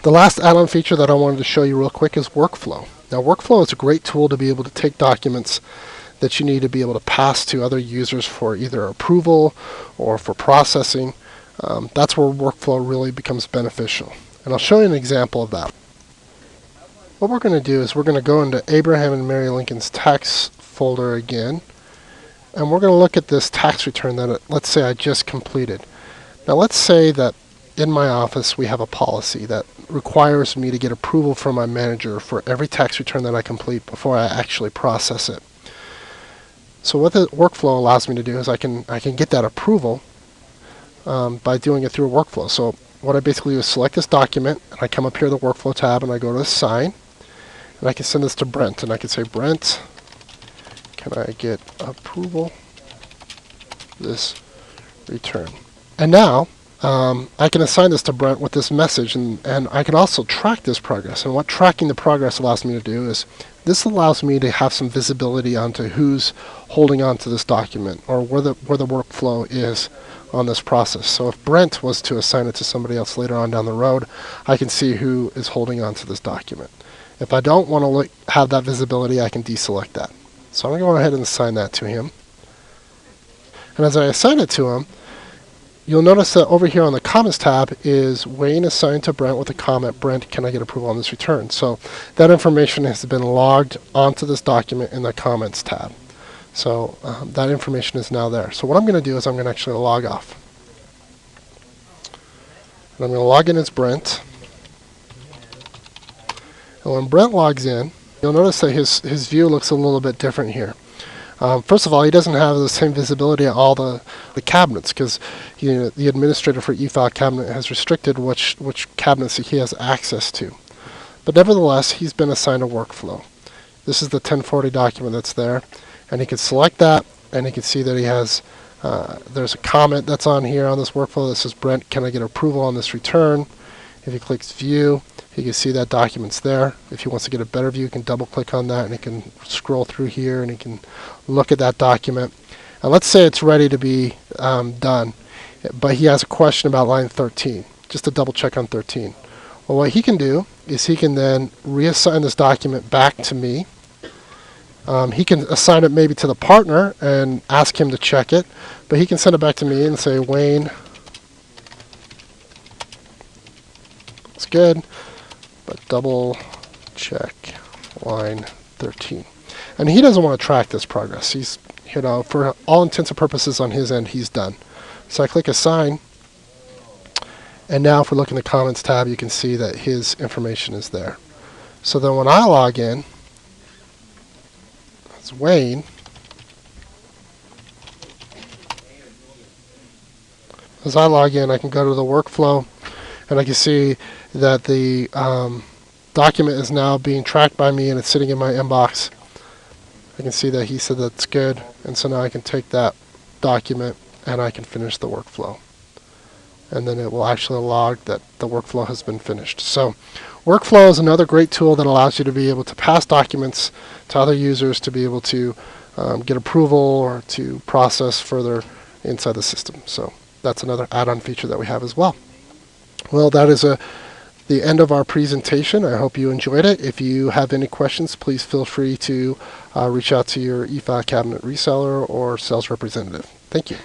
The last add-on feature that I wanted to show you real quick is workflow. Now workflow is a great tool to be able to take documents that you need to be able to pass to other users for either approval or for processing. That's where workflow really becomes beneficial. And I'll show you an example of that. What we're going to do is we're going to go into Abraham and Mary Lincoln's tax folder again, and we're going to look at this tax return that, let's say, I just completed. Now let's say that in my office we have a policy that requires me to get approval from my manager for every tax return that I complete before I actually process it. So what the workflow allows me to do is I can get that approval by doing it through a workflow. So what I basically do is select this document, and I come up here to the workflow tab, and I go to assign, and I can send this to Brent, and I can say, Brent, can I get approval this return? And now I can assign this to Brent with this message, and I can also track this progress. And what tracking the progress allows me to do is this allows me to have some visibility onto who's holding on to this document, or where the workflow is on this process. So if Brent was to assign it to somebody else later on down the road, I can see who is holding on to this document. If I don't want to have that visibility, I can deselect that. So I'm going to go ahead and assign that to him. And as I assign it to him, you'll notice that over here on the comments tab is Wayne assigned to Brent with a comment, Brent, can I get approval on this return? So that information has been logged onto this document in the comments tab. So that information is now there. So what I'm going to do is I'm going to actually log off. And I'm going to log in as Brent. And when Brent logs in, you'll notice that his view looks a little bit different here. First of all, he doesn't have the same visibility at all the cabinets, because the administrator for eFileCabinet has restricted which cabinets he has access to. But nevertheless, he's been assigned a workflow. This is the 1040 document that's there, and he can select that, and he can see that he has there's a comment that's on here on this workflow that says, Brent, can I get approval on this return? If he clicks view, he can see that document's there. If he wants to get a better view, he can double click on that, and he can scroll through here, and he can look at that document. And let's say it's ready to be done, but he has a question about line 13, just to double check on 13. Well, what he can do is he can then reassign this document back to me. He can assign it maybe to the partner and ask him to check it, but he can send it back to me and say, Wayne, it's good, but double check line 13. And he doesn't want to track this progress. He's, for all intents and purposes on his end, he's done. So I click assign, and now if we look in the comments tab, you can see that his information is there. So then when I log in, it's Wayne. As I log in, I can go to the workflow, and I can see that the document is now being tracked by me, and it's sitting in my inbox. I can see that he said that's good, and so now I can take that document and I can finish the workflow. And then it will actually log that the workflow has been finished. So workflow is another great tool that allows you to be able to pass documents to other users to be able to get approval or to process further inside the system. So that's another add-on feature that we have as well. Well, that is the end of our presentation. I hope you enjoyed it. If you have any questions, please feel free to reach out to your eFileCabinet reseller or sales representative. Thank you.